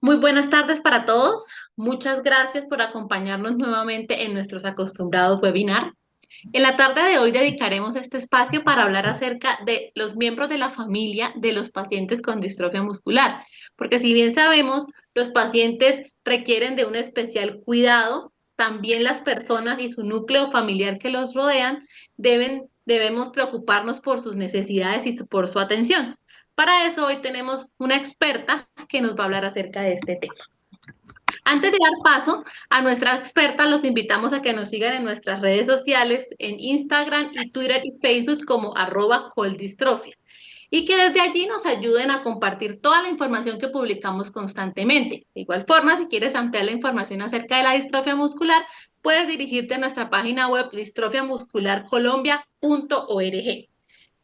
Muy buenas tardes para todos. Muchas gracias por acompañarnos nuevamente en nuestros acostumbrados webinar. En la tarde de hoy dedicaremos este espacio para hablar acerca de los miembros de la familia de los pacientes con distrofia muscular, porque si bien sabemos, los pacientes requieren de un especial cuidado, también las personas y su núcleo familiar que los rodean debemos preocuparnos por sus necesidades y por su atención. Para eso hoy tenemos una experta que nos va a hablar acerca de este tema. Antes de dar paso a nuestra experta, los invitamos a que nos sigan en nuestras redes sociales, en Instagram y Twitter y Facebook como @coldistrofia y que desde allí nos ayuden a compartir toda la información que publicamos constantemente. De igual forma, si quieres ampliar la información acerca de la distrofia muscular, puedes dirigirte a nuestra página web distrofiamuscularcolombia.org.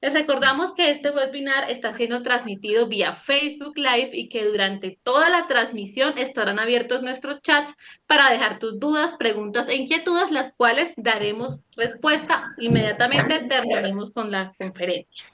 Les recordamos que este webinar está siendo transmitido vía Facebook Live y que durante toda la transmisión estarán abiertos nuestros chats para dejar tus dudas, preguntas e inquietudes, las cuales daremos respuesta inmediatamente terminemos con la conferencia.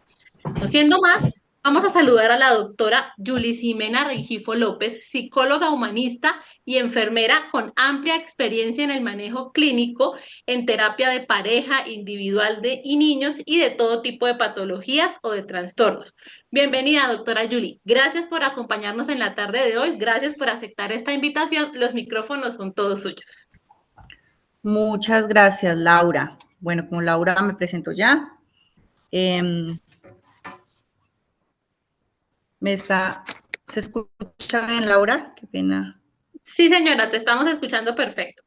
No siendo más, vamos a saludar a la doctora Julie Ximena Rengifo López, psicóloga humanista y enfermera con amplia experiencia en el manejo clínico, en terapia de pareja, individual y niños y de todo tipo de patologías o de trastornos. Bienvenida, doctora Julie. Gracias por acompañarnos en la tarde de hoy. Gracias por aceptar esta invitación. Los micrófonos son todos suyos. Muchas gracias, Laura. Bueno, como Laura me presentó ya, ¿se escucha bien, Laura? Qué pena. Sí, señora, te estamos escuchando perfecto.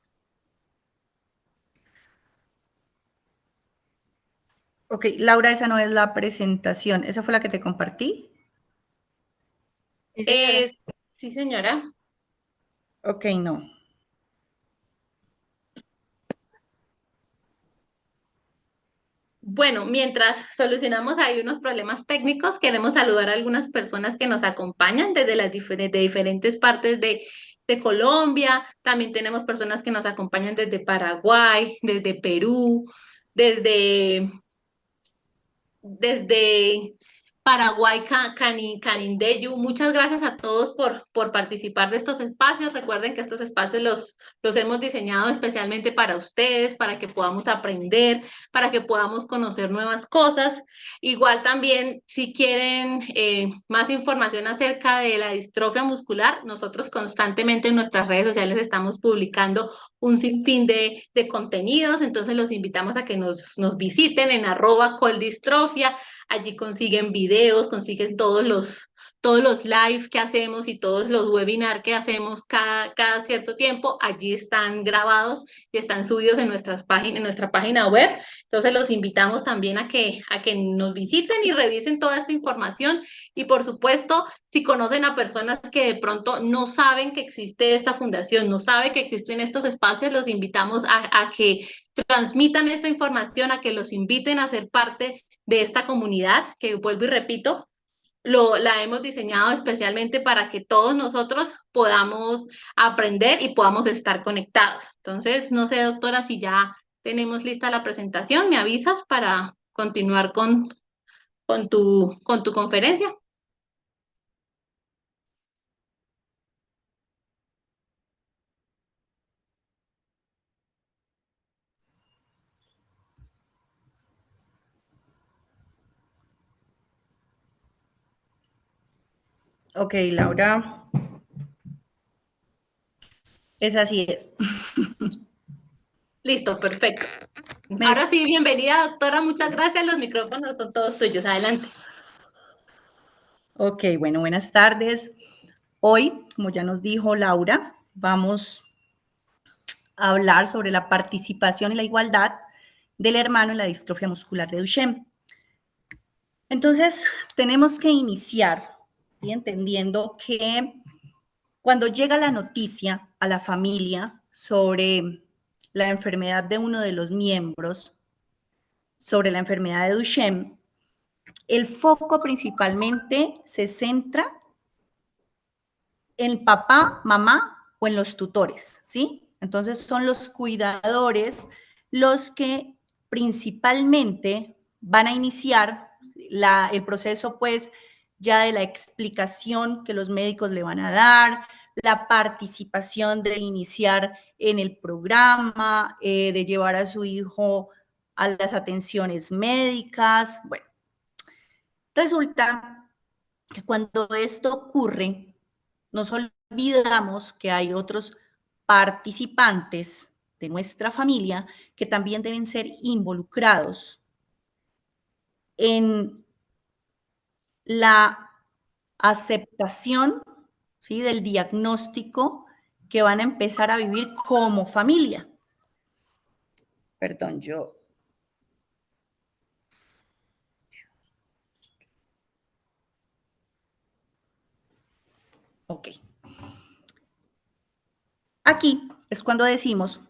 Ok, Laura, esa no es la presentación. ¿Esa fue la que te compartí? Sí, señora. Ok, no. Bueno, mientras solucionamos ahí unos problemas técnicos, queremos saludar a algunas personas que nos acompañan desde de diferentes partes de Colombia. También tenemos personas que nos acompañan desde Paraguay, desde Perú, desde, desde Paraguay, Canindeyu. Muchas gracias a todos por participar de estos espacios. Recuerden que estos espacios los hemos diseñado especialmente para ustedes, para que podamos aprender, para que podamos conocer nuevas cosas. Igual también, si quieren más información acerca de la distrofia muscular, nosotros constantemente en nuestras redes sociales estamos publicando un sinfín de contenidos, entonces los invitamos a que nos visiten en @coldistrofia. Allí consiguen videos, consiguen todos los live que hacemos y todos los webinars que hacemos cada cierto tiempo. Allí están grabados y están subidos en en nuestra página web. Entonces los invitamos también a que nos visiten y revisen toda esta información. Y por supuesto, si conocen a personas que de pronto no saben que existe esta fundación, no saben que existen estos espacios, los invitamos a que transmitan esta información, a que los inviten a ser parte de esta comunidad, que vuelvo y repito, la hemos diseñado especialmente para que todos nosotros podamos aprender y podamos estar conectados. Entonces, no sé, doctora, si ya tenemos lista la presentación, me avisas para continuar con tu conferencia. Ok, Laura. Esa sí es. Listo, perfecto. ¿Me Ahora sí, bienvenida, doctora. Muchas gracias. Los micrófonos son todos tuyos. Adelante. Ok, bueno, buenas tardes. Hoy, como ya nos dijo Laura, vamos a hablar sobre la participación y la igualdad del hermano en la distrofia muscular de Duchenne. Entonces, tenemos que iniciar ¿sí? Entendiendo que cuando llega la noticia a la familia sobre la enfermedad de uno de los miembros, sobre la enfermedad de Duchenne, el foco principalmente se centra en papá, mamá o en los tutores, ¿sí? Entonces son los cuidadores los que principalmente van a iniciar el proceso, pues, ya de la explicación que los médicos le van a dar, la participación de iniciar en el programa, de llevar a su hijo a las atenciones médicas. Bueno, resulta que cuando esto ocurre, nos olvidamos que hay otros participantes de nuestra familia que también deben ser involucrados en la aceptación, ¿sí?, del diagnóstico que van a empezar a vivir como familia. Perdón, yo... Ok. Aquí es cuando decimos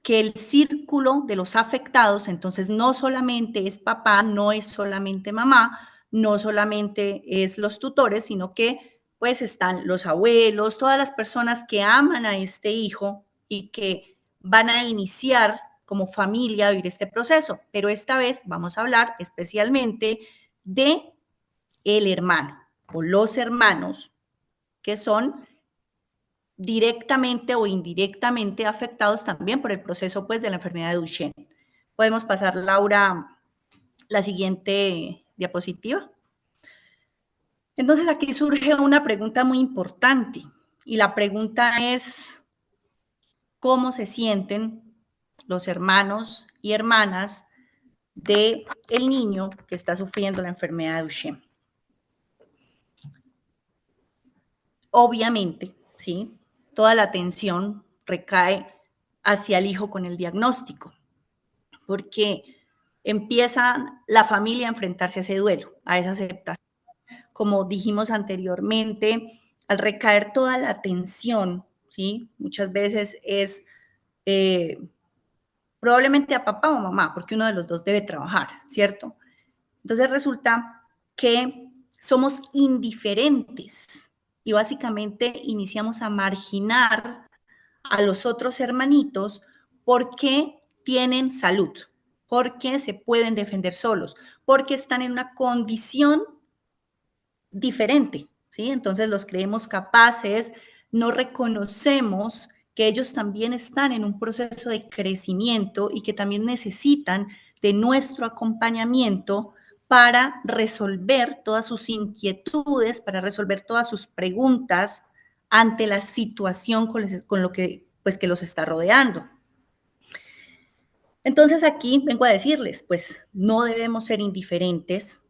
que el círculo de los afectados, entonces no solamente es papá, no es solamente mamá, no solamente es los tutores, sino que pues están los abuelos, todas las personas que aman a este hijo y que van a iniciar como familia a vivir este proceso. Pero esta vez vamos a hablar especialmente de el hermano o los hermanos que son directamente o indirectamente afectados también por el proceso pues, de la enfermedad de Duchenne. Podemos pasar, Laura, la siguiente diapositiva. Entonces aquí surge una pregunta muy importante y la pregunta es ¿cómo se sienten los hermanos y hermanas del niño que está sufriendo la enfermedad de Duchenne? Obviamente, ¿sí?, toda la atención recae hacia el hijo con el diagnóstico, porque empieza la familia a enfrentarse a ese duelo, a esa aceptación. Como dijimos anteriormente, al recaer toda la atención, ¿sí?, muchas veces es probablemente a papá o mamá, porque uno de los dos debe trabajar, ¿cierto? Entonces resulta que somos indiferentes y básicamente iniciamos a marginar a los otros hermanitos porque tienen salud, porque se pueden defender solos, porque están en una condición diferente, ¿sí? Entonces los creemos capaces, no reconocemos que ellos también están en un proceso de crecimiento y que también necesitan de nuestro acompañamiento para resolver todas sus inquietudes, para resolver todas sus preguntas ante la situación con lo que, pues, que los está rodeando. Entonces aquí vengo a decirles, pues no debemos ser indiferentes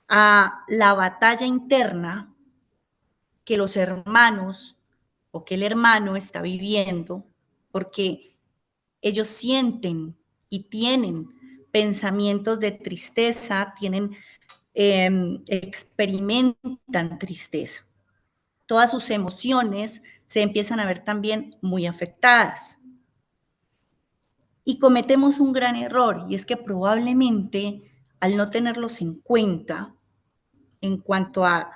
a la batalla interna que los hermanos o que el hermano está viviendo, porque ellos sienten y tienen pensamientos de tristeza, experimentan tristeza. Todas sus emociones se empiezan a ver también muy afectadas. Y cometemos un gran error, y es que probablemente al no tenerlos en cuenta en cuanto a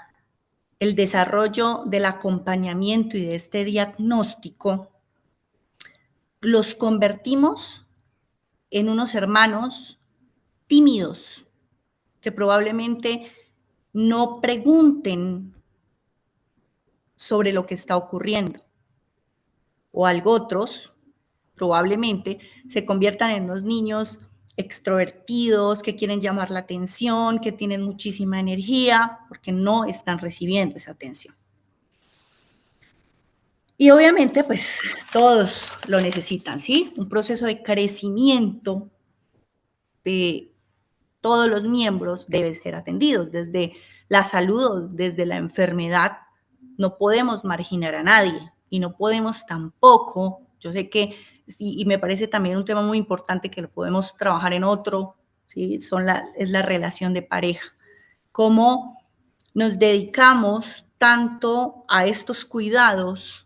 el desarrollo del acompañamiento y de este diagnóstico, los convertimos en unos hermanos tímidos que probablemente no pregunten sobre lo que está ocurriendo, o algo otros probablemente se conviertan en unos niños extrovertidos que quieren llamar la atención, que tienen muchísima energía, porque no están recibiendo esa atención. Y obviamente, pues, todos lo necesitan, ¿sí? Un proceso de crecimiento de todos los miembros debe ser atendidos, desde la salud o desde la enfermedad. No podemos marginar a nadie y no podemos tampoco, yo sé que, y me parece también un tema muy importante que lo podemos trabajar en otro, ¿sí? Es la relación de pareja. Cómo nos dedicamos tanto a estos cuidados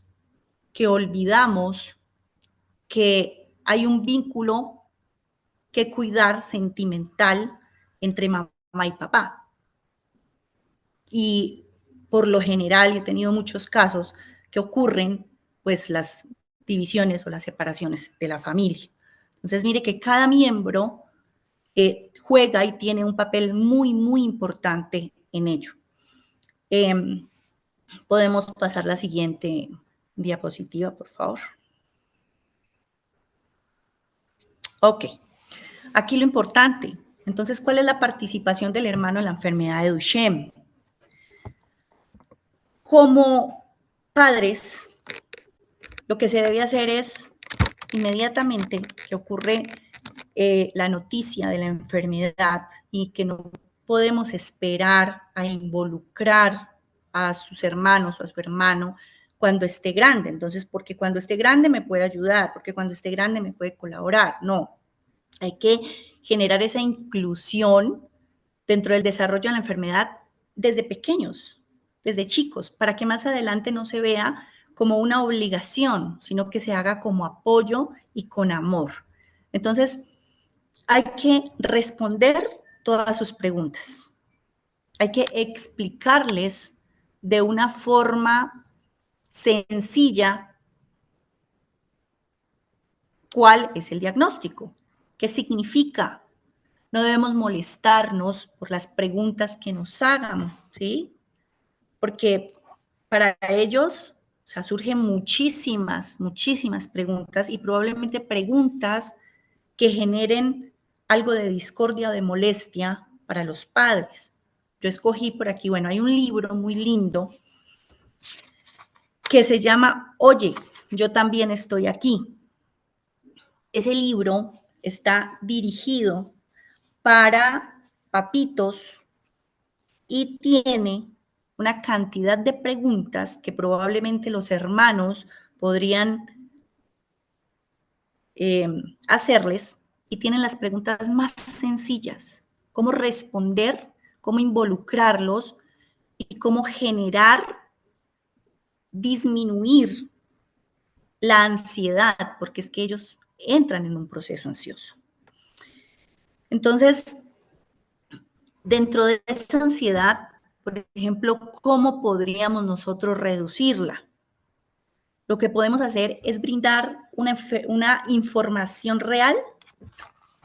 que olvidamos que hay un vínculo que cuidar sentimental entre mamá y papá. Y por lo general, he tenido muchos casos que ocurren, pues, las divisiones o las separaciones de la familia. Entonces, mire que cada miembro juega y tiene un papel muy, muy importante en ello. Podemos pasar la siguiente diapositiva, por favor. Ok, aquí lo importante. Entonces, ¿cuál es la participación del hermano en la enfermedad de Duchenne? Como padres, lo que se debe hacer es, inmediatamente que ocurre la noticia de la enfermedad y que no podemos esperar a involucrar a sus hermanos o a su hermano cuando esté grande. Entonces, porque cuando esté grande me puede ayudar, porque cuando esté grande me puede colaborar. No, hay que generar esa inclusión dentro del desarrollo de la enfermedad desde pequeños, desde chicos, para que más adelante no se vea como una obligación, sino que se haga como apoyo y con amor. Entonces, hay que responder todas sus preguntas. Hay que explicarles de una forma sencilla cuál es el diagnóstico, qué significa. No debemos molestarnos por las preguntas que nos hagan, ¿sí? Porque para ellos, o sea, surgen muchísimas preguntas y probablemente preguntas que generen algo de discordia o de molestia para los padres. Yo escogí por aquí, bueno, hay un libro muy lindo que se llama Oye, yo también estoy aquí. Ese libro está dirigido para papitos y tiene una cantidad de preguntas que probablemente los hermanos podrían hacerles y tienen las preguntas más sencillas. Cómo responder, cómo involucrarlos y cómo generar, disminuir la ansiedad, porque es que ellos entran en un proceso ansioso. Entonces, dentro de esa ansiedad, por ejemplo, ¿cómo podríamos nosotros reducirla? Lo que podemos hacer es brindar una información real,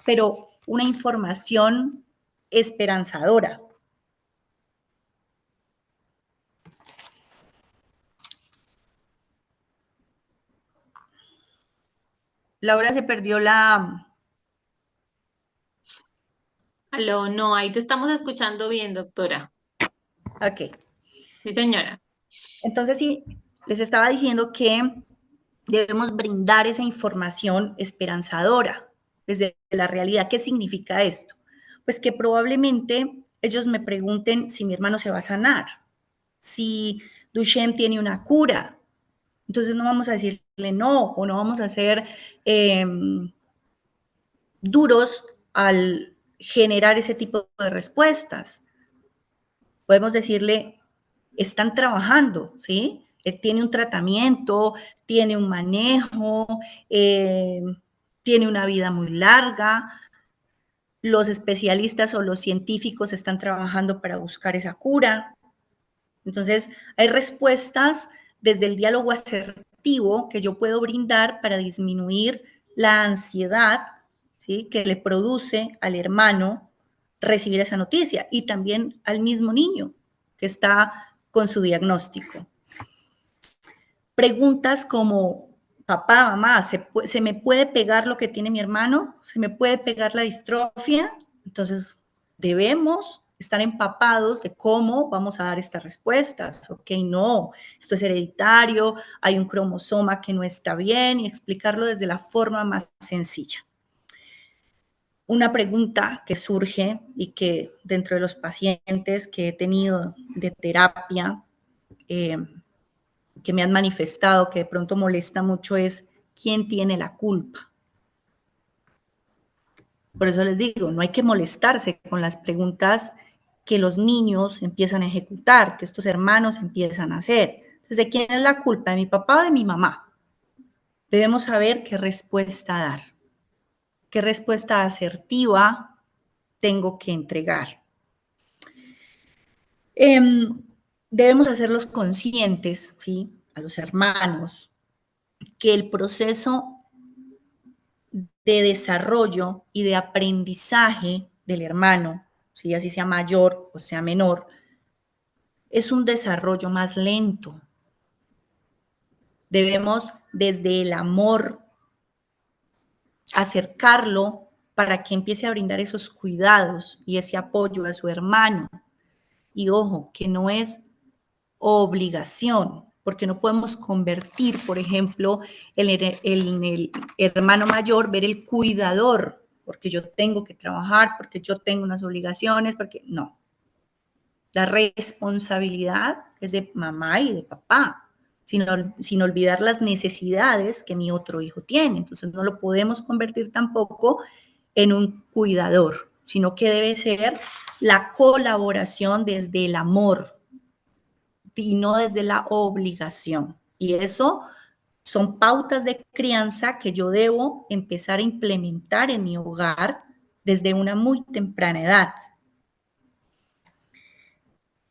pero una información esperanzadora. Laura se perdió la... Aló, no, ahí te estamos escuchando bien, doctora. Ok. Sí, señora. Entonces, sí, les estaba diciendo que debemos brindar esa información esperanzadora desde la realidad. ¿Qué significa esto? Pues que probablemente ellos me pregunten si mi hermano se va a sanar, si Duchenne tiene una cura. Entonces no vamos a decirle no o no vamos a ser duros al generar ese tipo de respuestas. Podemos decirle, están trabajando, ¿sí? Él tiene un tratamiento, tiene un manejo, tiene una vida muy larga. Los especialistas o los científicos están trabajando para buscar esa cura. Entonces, hay respuestas desde el diálogo asertivo que yo puedo brindar para disminuir la ansiedad, ¿sí?, que le produce al hermano recibir esa noticia y también al mismo niño que está con su diagnóstico. Preguntas como, papá, mamá, ¿se me puede pegar lo que tiene mi hermano? ¿Se me puede pegar la distrofia? Entonces, debemos estar empapados de cómo vamos a dar estas respuestas. Ok, no, esto es hereditario, hay un cromosoma que no está bien y explicarlo desde la forma más sencilla. Una pregunta que surge y que dentro de los pacientes que he tenido de terapia, que me han manifestado que de pronto molesta mucho es ¿quién tiene la culpa? Por eso les digo, no hay que molestarse con las preguntas que los niños empiezan a ejecutar, que estos hermanos empiezan a hacer. Entonces, ¿de quién es la culpa? ¿De mi papá o de mi mamá? Debemos saber qué respuesta dar, qué respuesta asertiva tengo que entregar. Debemos hacerlos conscientes, ¿sí?, a los hermanos, que el proceso de desarrollo y de aprendizaje del hermano, ¿sí?, así sea mayor o sea menor, es un desarrollo más lento. Debemos desde el amor acercarlo para que empiece a brindar esos cuidados y ese apoyo a su hermano. Y ojo, que no es obligación, porque no podemos convertir, por ejemplo, en el hermano mayor, ver el cuidador, porque yo tengo que trabajar, porque yo tengo unas obligaciones, porque no. La responsabilidad es de mamá y de papá, sin olvidar las necesidades que mi otro hijo tiene. Entonces no lo podemos convertir tampoco en un cuidador, sino que debe ser la colaboración desde el amor y no desde la obligación. Y eso son pautas de crianza que yo debo empezar a implementar en mi hogar desde una muy temprana edad.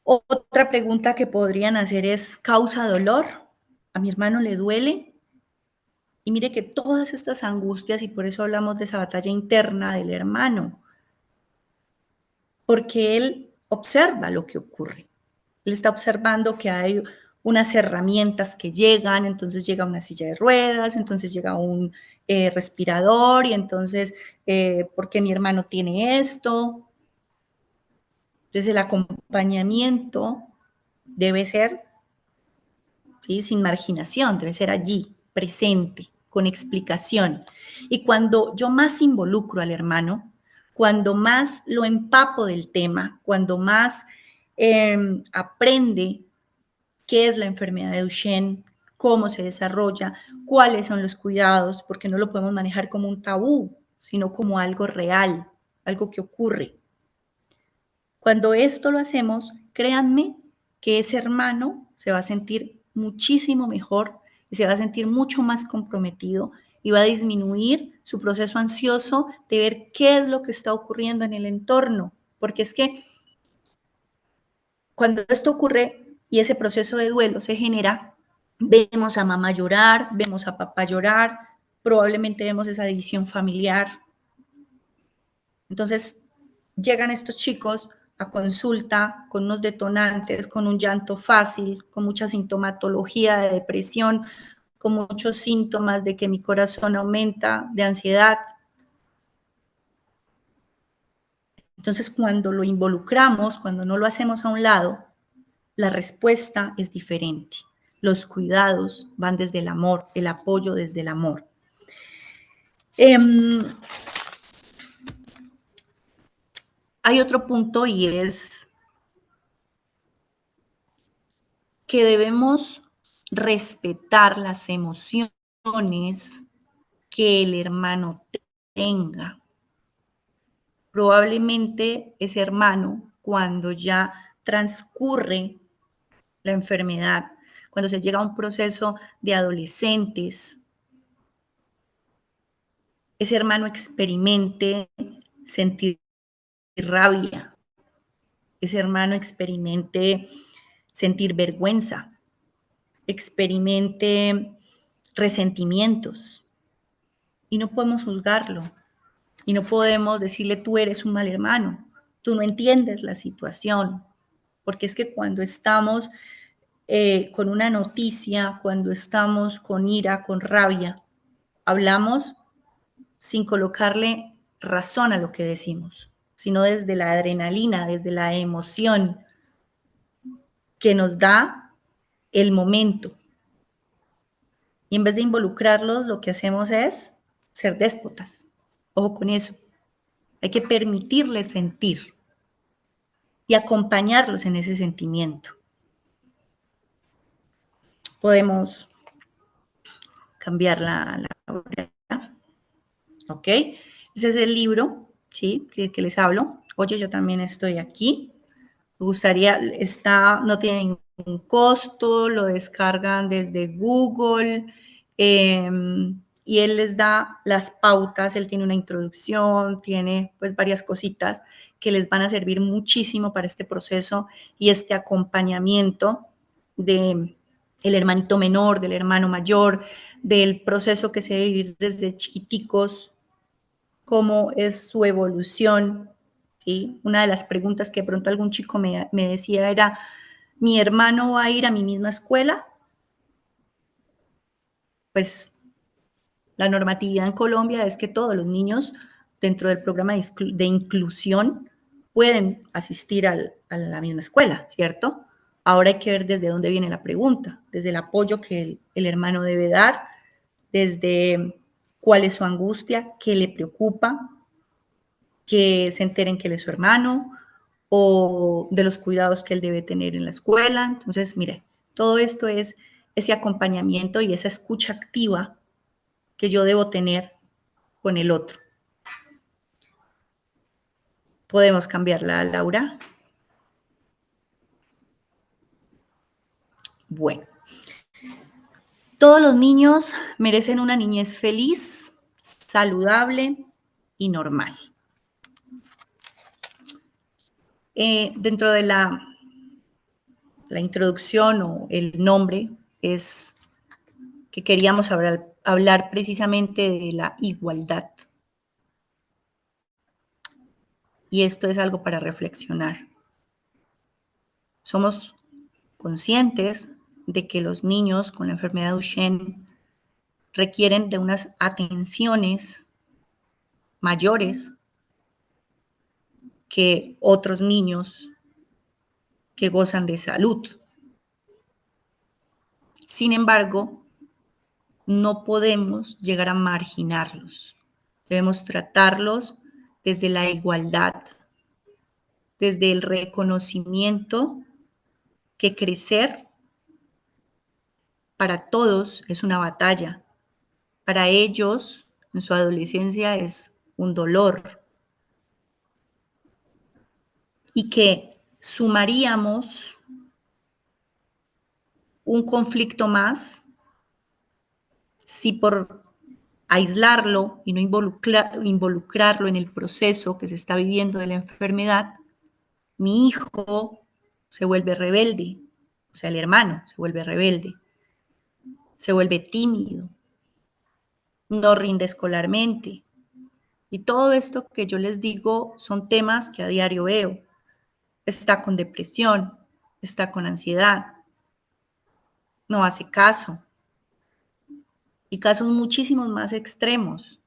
Otra pregunta que podrían hacer es, ¿causa dolor? ¿A mi hermano le duele? Y mire que todas estas angustias, y por eso hablamos de esa batalla interna del hermano, porque él observa lo que ocurre. Él está observando que hay unas herramientas que llegan, entonces llega una silla de ruedas, entonces llega un respirador, y entonces, ¿por qué mi hermano tiene esto? Entonces el acompañamiento debe ser, ¿sí?, sin marginación, debe ser allí, presente, con explicación. Y cuando yo más involucro al hermano, cuando más lo empapo del tema, cuando más aprende qué es la enfermedad de Duchenne, cómo se desarrolla, cuáles son los cuidados, porque no lo podemos manejar como un tabú, sino como algo real, algo que ocurre. Cuando esto lo hacemos, créanme que ese hermano se va a sentir muchísimo mejor y se va a sentir mucho más comprometido y va a disminuir su proceso ansioso de ver qué es lo que está ocurriendo en el entorno, porque es que cuando esto ocurre y ese proceso de duelo se genera, vemos a mamá llorar, vemos a papá llorar, probablemente vemos esa división familiar. Entonces, llegan estos chicos a consulta con unos detonantes, con un llanto fácil, con mucha sintomatología de depresión, con muchos síntomas de que mi corazón aumenta, de ansiedad. Entonces, cuando lo involucramos, cuando no lo hacemos a un lado, la respuesta es diferente. Los cuidados van desde el amor, el apoyo desde el amor. Hay otro punto y es que debemos respetar las emociones que el hermano tenga. Probablemente ese hermano, cuando ya transcurre la enfermedad, cuando se llega a un proceso de adolescentes, ese hermano experimente sentir rabia, ese hermano experimente sentir vergüenza, experimente resentimientos. Y no podemos juzgarlo. Y no podemos decirle, tú eres un mal hermano, tú no entiendes la situación. Porque es que cuando estamos con una noticia, cuando estamos con ira, con rabia, hablamos sin colocarle razón a lo que decimos, sino desde la adrenalina, desde la emoción que nos da el momento. Y en vez de involucrarlos, lo que hacemos es ser déspotas. Ojo con eso. Hay que permitirles sentir y acompañarlos en ese sentimiento. Podemos cambiar la hora. ¿Ok? Ese es el libro, ¿sí?, que les hablo. Oye, yo también estoy aquí. Me gustaría, no tiene ningún costo, lo descargan desde Google, y él les da las pautas, él tiene una introducción, tiene pues varias cositas que les van a servir muchísimo para este proceso y este acompañamiento de el hermanito menor, del hermano mayor, del proceso que se debe vivir desde chiquiticos, cómo es su evolución. ¿Sí? Una de las preguntas que de pronto algún chico me decía era, ¿Mi hermano va a ir a mi misma escuela? Pues la normatividad en Colombia es que todos los niños dentro del programa de inclusión pueden asistir a la misma escuela, ¿cierto? Ahora hay que ver desde dónde viene la pregunta, desde el apoyo que el hermano debe dar, desde cuál es su angustia, qué le preocupa, que se enteren que él es su hermano, o de los cuidados que él debe tener en la escuela. Entonces, mire, todo esto es ese acompañamiento y esa escucha activa que yo debo tener con el otro. ¿Podemos cambiarla, Laura? Bueno, todos los niños merecen una niñez feliz, saludable y normal. Dentro de la introducción o el nombre es que queríamos hablar precisamente de la igualdad. Y esto es algo para reflexionar. Somos conscientes de que los niños con la enfermedad de Duchenne requieren de unas atenciones mayores que otros niños que gozan de salud. Sin embargo, no podemos llegar a marginarlos. Debemos tratarlos desde la igualdad, desde el reconocimiento que crecer para todos es una batalla. Para ellos, en su adolescencia, es un dolor. Y que sumaríamos un conflicto más si por aislarlo y no involucrarlo en el proceso que se está viviendo de la enfermedad, mi hijo se vuelve rebelde, o sea, el hermano se vuelve rebelde, se vuelve tímido, no rinde escolarmente. Y todo esto que yo les digo son temas que a diario veo. Está con depresión, está con ansiedad, no hace caso. Y casos muchísimos más extremos.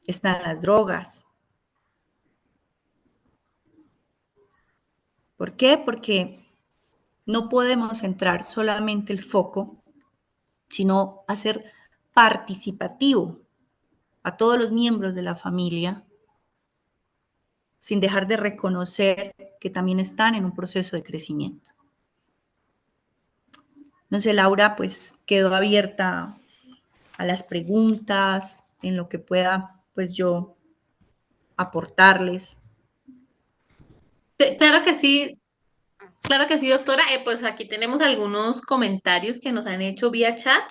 Están las drogas. ¿Por qué? Porque no podemos centrar solamente el foco, sino hacer participativo a todos los miembros de la familia, sin dejar de reconocer que también están en un proceso de crecimiento. Entonces, Laura, pues quedó abierta a las preguntas, en lo que pueda, pues yo aportarles. Claro que sí, doctora. Pues aquí tenemos algunos comentarios que nos han hecho vía chat.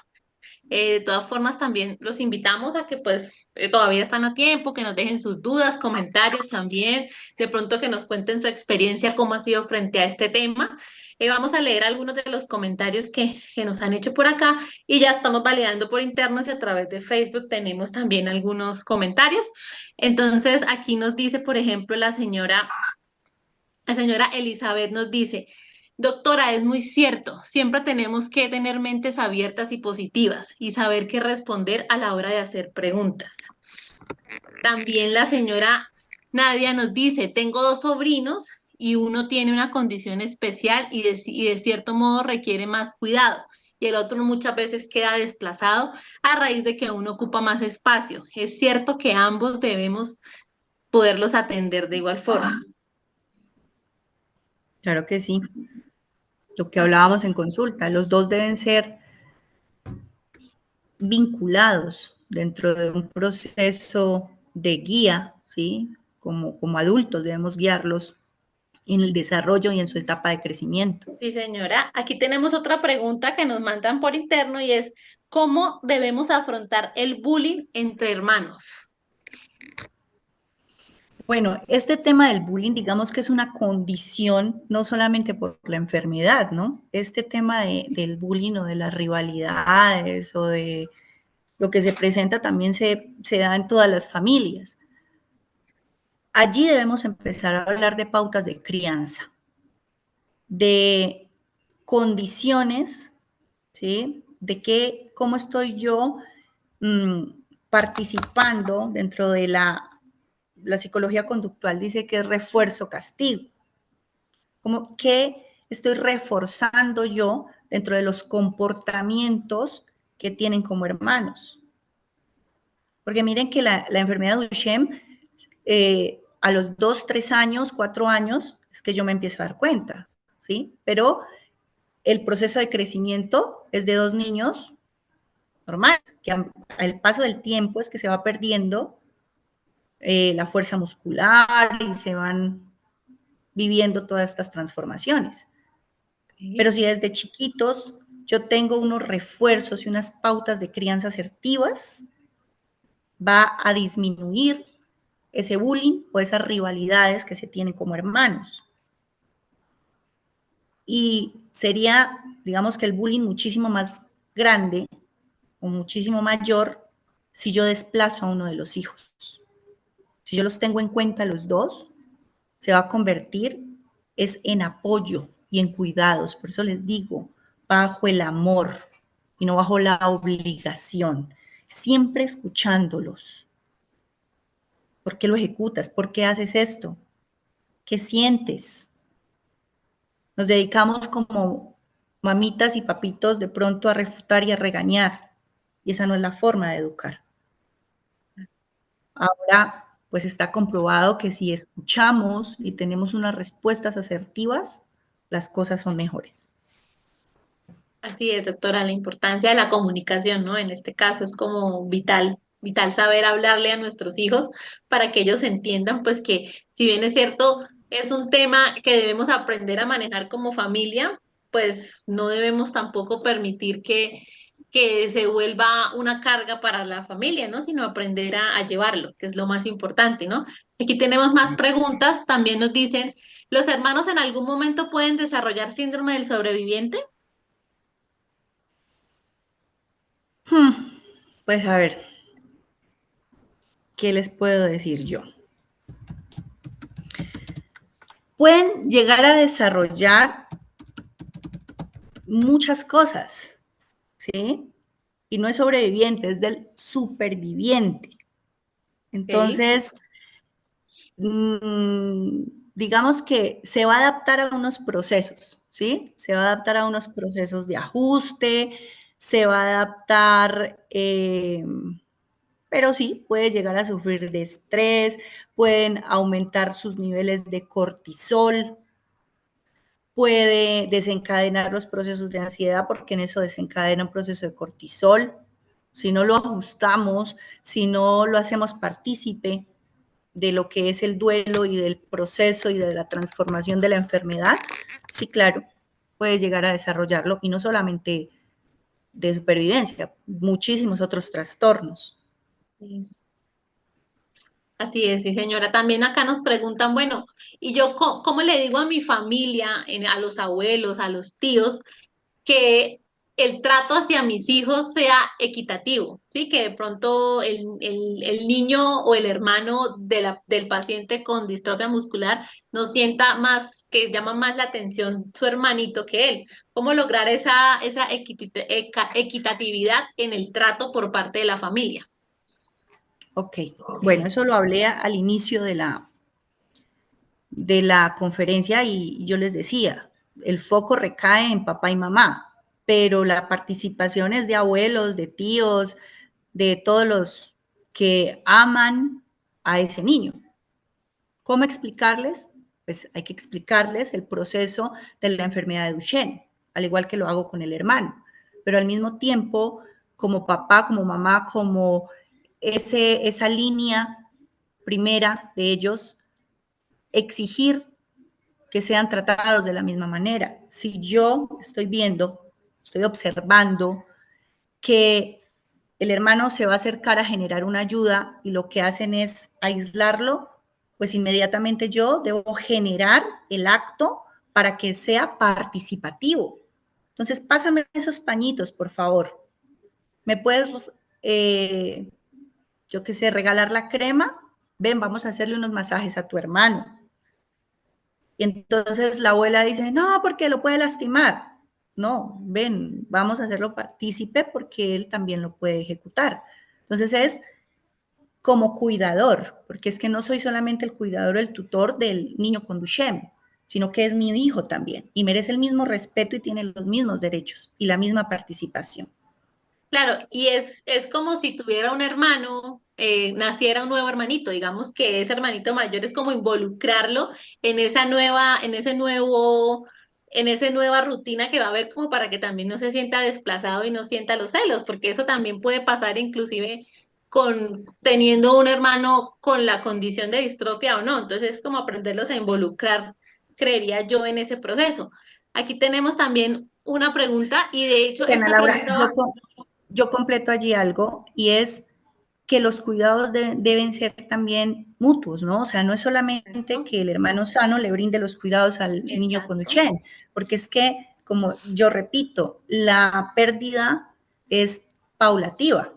De todas formas, también los invitamos a que pues todavía están a tiempo, que nos dejen sus dudas, comentarios también, de pronto que nos cuenten su experiencia, cómo ha sido frente a este tema. Vamos a leer algunos de los comentarios que nos han hecho por acá y ya estamos validando por internos y a través de Facebook tenemos también algunos comentarios. Entonces, aquí nos dice, por ejemplo, la señora Elizabeth nos dice, doctora, es muy cierto, siempre tenemos que tener mentes abiertas y positivas y saber qué responder a la hora de hacer preguntas. También la señora Nadia nos dice, tengo dos sobrinos y uno tiene una condición especial y de cierto modo requiere más cuidado y el otro muchas veces queda desplazado a raíz de que uno ocupa más espacio. Es cierto que ambos debemos poderlos atender de igual forma. Claro que sí. Lo que hablábamos en consulta, los dos deben ser vinculados dentro de un proceso de guía, ¿sí? Como adultos debemos guiarlos en el desarrollo y en su etapa de crecimiento. Sí, señora. Aquí tenemos otra pregunta que nos mandan por interno y es, ¿cómo debemos afrontar el bullying entre hermanos? Bueno, este tema del bullying, digamos que es una condición, no solamente por la enfermedad, ¿no? Este tema del bullying o de las rivalidades o de lo que se presenta también se da en todas las familias. Allí debemos empezar a hablar de pautas de crianza. de condiciones, ¿sí? De cómo estoy yo participando dentro de la psicología conductual, dice que es refuerzo-castigo. Como que estoy reforzando yo dentro de los comportamientos que tienen como hermanos. Porque miren que la enfermedad de Duchenne, a los 2, 3 años, 4 años, es que yo me empiezo a dar cuenta, ¿sí? Pero el proceso de crecimiento es de 2 niños normales, que al paso del tiempo es que se va perdiendo la fuerza muscular y se van viviendo todas estas transformaciones. Pero si desde chiquitos yo tengo unos refuerzos y unas pautas de crianza asertivas, va a disminuir ese bullying o esas rivalidades que se tienen como hermanos. Y sería, digamos que el bullying muchísimo más grande o muchísimo mayor si yo desplazo a uno de los hijos. Si yo los tengo en cuenta los dos, se va a convertir es en apoyo y en cuidados. Por eso les digo, bajo el amor y no bajo la obligación. Siempre escuchándolos. ¿Por qué lo ejecutas? ¿Por qué haces esto? ¿Qué sientes? Nos dedicamos como mamitas y papitos de pronto a refutar y a regañar. Y esa no es la forma de educar. Ahora, pues está comprobado que si escuchamos y tenemos unas respuestas asertivas, las cosas son mejores. Así es, doctora, la importancia de la comunicación, ¿no? En este caso es como vital, vital saber hablarle a nuestros hijos para que ellos entiendan, pues que si bien es cierto, es un tema que debemos aprender a manejar como familia, pues no debemos tampoco permitir que se vuelva una carga para la familia, ¿no? Sino aprender a llevarlo, que es lo más importante, ¿no? Aquí tenemos más preguntas, también nos dicen, ¿los hermanos en algún momento pueden desarrollar síndrome del sobreviviente? Pues a ver, ¿qué les puedo decir yo? Pueden llegar a desarrollar muchas cosas, ¿sí? Y no es sobreviviente, es del superviviente. Ok. Entonces, digamos que se va a adaptar a unos procesos, ¿sí? Se va a adaptar a unos procesos de ajuste, se va a adaptar, pero sí, puede llegar a sufrir de estrés, pueden aumentar sus niveles de cortisol, puede desencadenar los procesos de ansiedad porque en eso desencadena un proceso de cortisol. Si no lo ajustamos, si no lo hacemos partícipe de lo que es el duelo y del proceso y de la transformación de la enfermedad, sí, claro, puede llegar a desarrollarlo y no solamente de supervivencia, muchísimos otros trastornos. Sí. Así es, sí, señora. También acá nos preguntan, bueno, ¿y yo cómo le digo a mi familia, a los abuelos, a los tíos, que el trato hacia mis hijos sea equitativo? ¿Sí? Que de pronto el niño o el hermano del paciente con distrofia muscular no sienta más, que llama más la atención su hermanito que él. ¿Cómo lograr esa equitatividad en el trato por parte de la familia? Ok, bueno, eso lo hablé al inicio de la conferencia y yo les decía, el foco recae en papá y mamá, pero la participación es de abuelos, de tíos, de todos los que aman a ese niño. ¿Cómo explicarles? Pues hay que explicarles el proceso de la enfermedad de Duchenne, al igual que lo hago con el hermano, pero al mismo tiempo, como papá, como mamá, como esa línea primera de ellos, exigir que sean tratados de la misma manera. Si yo estoy viendo, estoy observando que el hermano se va a acercar a generar una ayuda y lo que hacen es aislarlo, pues inmediatamente yo debo generar el acto para que sea participativo. Entonces, pásame esos pañitos, por favor. ¿Me puedes, yo qué sé, regalar la crema? Ven, vamos a hacerle unos masajes a tu hermano. Y entonces la abuela dice, no, porque lo puede lastimar. No, ven, vamos a hacerlo partícipe porque él también lo puede ejecutar. Entonces es como cuidador, porque es que no soy solamente el cuidador, el tutor del niño con Duchenne, sino que es mi hijo también y merece el mismo respeto y tiene los mismos derechos y la misma participación. Claro, y es como si tuviera un hermano, naciera un nuevo hermanito, digamos que ese hermanito mayor es como involucrarlo en esa nueva, en esa nueva rutina que va a haber como para que también no se sienta desplazado y no sienta los celos, porque eso también puede pasar inclusive con teniendo un hermano con la condición de distrofia o no, entonces es como aprenderlos a involucrar, creería yo, en ese proceso. Aquí tenemos también una pregunta y de hecho Ana esta Laura, pregunta va. yo completo allí algo y es que los cuidados deben ser también mutuos, ¿no? O sea, no es solamente Exacto, que el hermano sano le brinde los cuidados al niño con exacto. Duchenne, porque es que, como yo repito, la pérdida es paulativa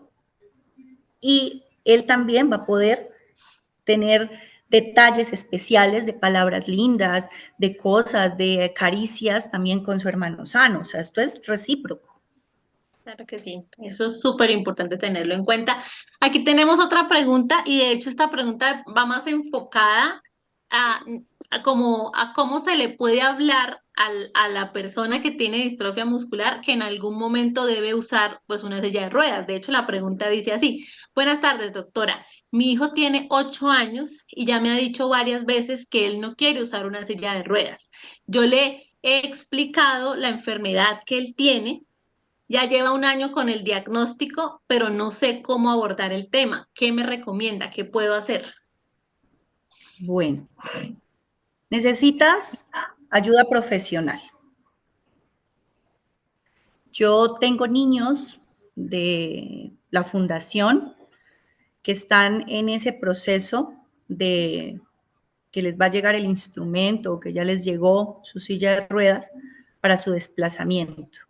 y él también va a poder tener detalles especiales de palabras lindas, de cosas, de caricias también con su hermano sano. O sea, esto es recíproco. Claro que sí, eso es súper importante tenerlo en cuenta. Aquí tenemos otra pregunta y de hecho esta pregunta va más enfocada a, a cómo se le puede hablar a la persona que tiene distrofia muscular que en algún momento debe usar pues una silla de ruedas. De hecho la pregunta dice así: buenas tardes, doctora. Mi hijo tiene 8 años y ya me ha dicho varias veces que él no quiere usar una silla de ruedas. Yo le he explicado la enfermedad que él tiene. Ya lleva un año con el diagnóstico, pero no sé cómo abordar el tema. ¿Qué me recomienda? ¿Qué puedo hacer? Bueno, necesitas ayuda profesional. Yo tengo niños de la fundación que están en ese proceso de que les va a llegar el instrumento o que ya les llegó su silla de ruedas para su desplazamiento.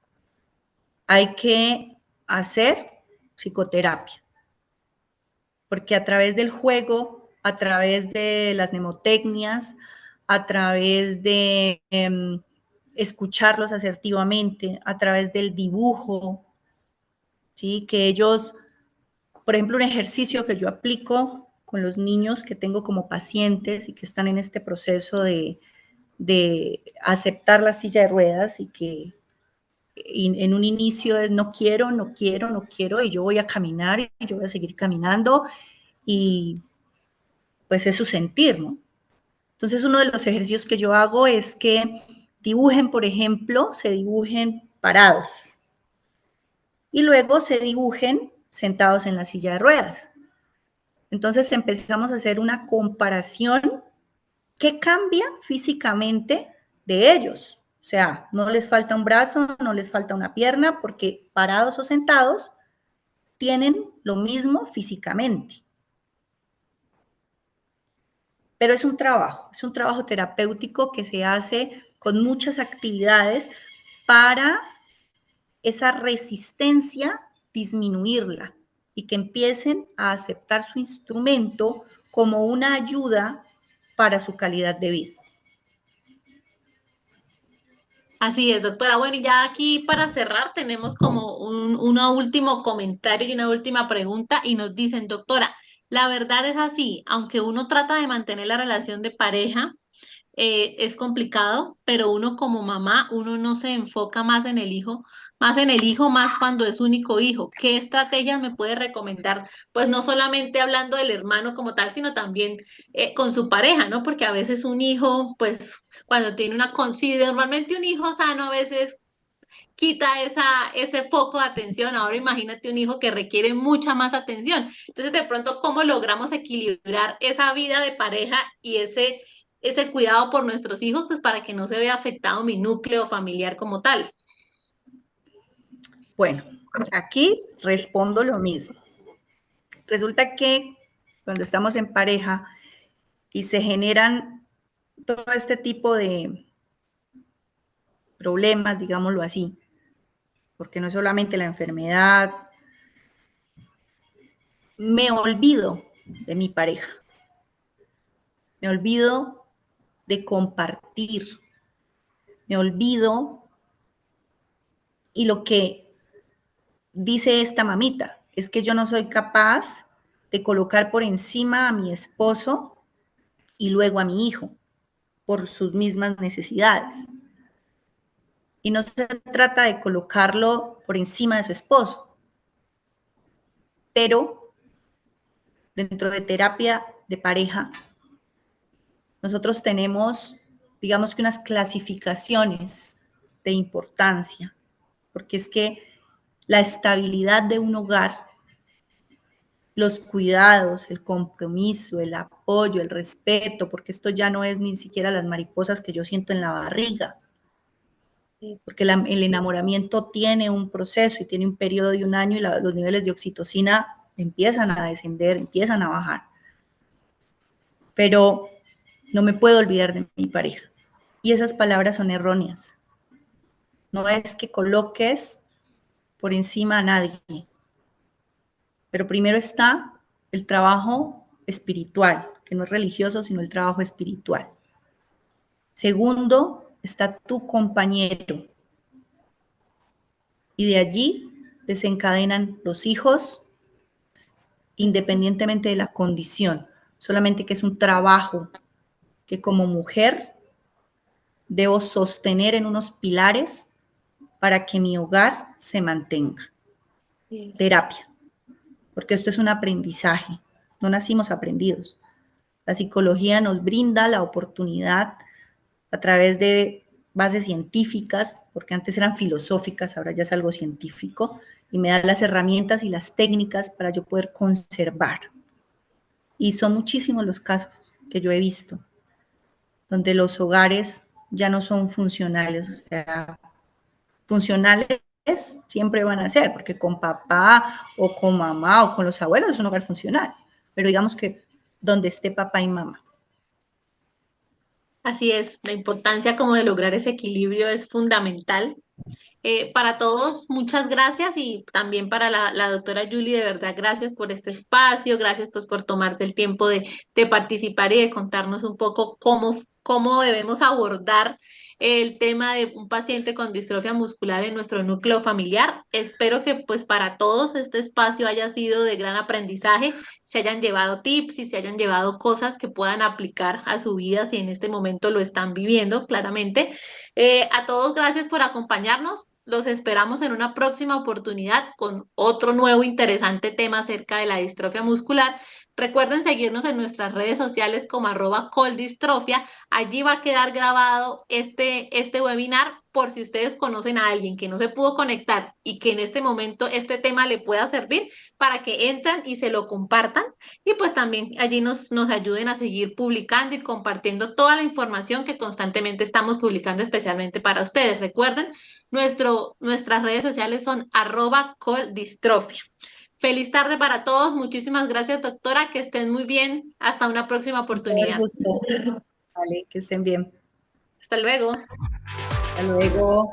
Hay que hacer psicoterapia, porque a través del juego, a través de las mnemotecnias, a través de escucharlos asertivamente, a través del dibujo, ¿sí? Que ellos, por ejemplo, un ejercicio que yo aplico con los niños que tengo como pacientes y que están en este proceso de aceptar la silla de ruedas y que en un inicio es no quiero, no quiero, no quiero, y yo voy a caminar y yo voy a seguir caminando y pues es su sentir, ¿no? Entonces uno de los ejercicios que yo hago es que dibujen, por ejemplo, se dibujen parados y luego se dibujen sentados en la silla de ruedas. Entonces empezamos a hacer una comparación que cambia físicamente de ellos. O sea, no les falta un brazo, no les falta una pierna, porque parados o sentados tienen lo mismo físicamente. Pero es un trabajo terapéutico que se hace con muchas actividades para esa resistencia disminuirla y que empiecen a aceptar su instrumento como una ayuda para su calidad de vida. Así es, doctora. Bueno, y ya aquí para cerrar tenemos como un último comentario y una última pregunta y nos dicen, doctora, la verdad es así, aunque uno trata de mantener la relación de pareja, es complicado, pero uno como mamá, uno no se enfoca más cuando es único hijo. ¿Qué estrategias me puede recomendar? Pues no solamente hablando del hermano como tal, sino también con su pareja, ¿no? Porque a veces un hijo, pues cuando tiene una considerable, normalmente un hijo sano a veces quita ese foco de atención. Ahora imagínate un hijo que requiere mucha más atención. Entonces, de pronto, ¿cómo logramos equilibrar esa vida de pareja y ese cuidado por nuestros hijos, pues para que no se vea afectado mi núcleo familiar como tal? Bueno, aquí respondo lo mismo. Resulta que cuando estamos en pareja y se generan todo este tipo de problemas, digámoslo así, porque no es solamente la enfermedad, me olvido de mi pareja, me olvido de compartir. Me olvido y lo que dice esta mamita es que yo no soy capaz de colocar por encima a mi esposo y luego a mi hijo por sus mismas necesidades. Y no se trata de colocarlo por encima de su esposo, pero dentro de terapia de pareja, nosotros tenemos, digamos que unas clasificaciones de importancia, porque es que la estabilidad de un hogar, los cuidados, el compromiso, el apoyo, el respeto, porque esto ya no es ni siquiera las mariposas que yo siento en la barriga, porque el enamoramiento tiene un proceso y tiene un periodo de un año y los niveles de oxitocina empiezan a descender, empiezan a bajar. Pero no me puedo olvidar de mi pareja. Y esas palabras son erróneas. No es que coloques por encima a nadie, pero primero está el trabajo espiritual, que no es religioso, sino el trabajo espiritual. Segundo, está tu compañero. Y de allí desencadenan los hijos, independientemente de la condición, solamente que es un trabajo que como mujer debo sostener en unos pilares para que mi hogar se mantenga. Terapia, porque esto es un aprendizaje, no nacimos aprendidos. La psicología nos brinda la oportunidad a través de bases científicas, porque antes eran filosóficas, ahora ya es algo científico, y me da las herramientas y las técnicas para yo poder conservar. Y son muchísimos los casos que yo he visto, donde los hogares ya no son funcionales, o sea, funcionales siempre van a ser, porque con papá o con mamá o con los abuelos es un hogar funcional, pero digamos que donde esté papá y mamá. Así es, la importancia como de lograr ese equilibrio es fundamental. Para todos, muchas gracias y también para la doctora Julie, de verdad, gracias por este espacio, gracias pues por tomarte el tiempo de participar y de contarnos un poco cómo debemos abordar el tema de un paciente con distrofia muscular en nuestro núcleo familiar. Espero que pues para todos este espacio haya sido de gran aprendizaje, se hayan llevado tips y se hayan llevado cosas que puedan aplicar a su vida si en este momento lo están viviendo claramente. A todos, gracias por acompañarnos. Los esperamos en una próxima oportunidad con otro nuevo interesante tema acerca de la distrofia muscular. Recuerden seguirnos en nuestras redes sociales como @coldistrofia. Allí va a quedar grabado este webinar por si ustedes conocen a alguien que no se pudo conectar y que en este momento este tema le pueda servir para que entren y se lo compartan y pues también allí nos ayuden a seguir publicando y compartiendo toda la información que constantemente estamos publicando especialmente para ustedes. Recuerden, nuestras redes sociales son @coldistrofia. Feliz tarde para todos. Muchísimas gracias, doctora. Que estén muy bien. Hasta una próxima Todo el oportunidad. gusto. Vale, que estén bien. Hasta luego. Hasta luego.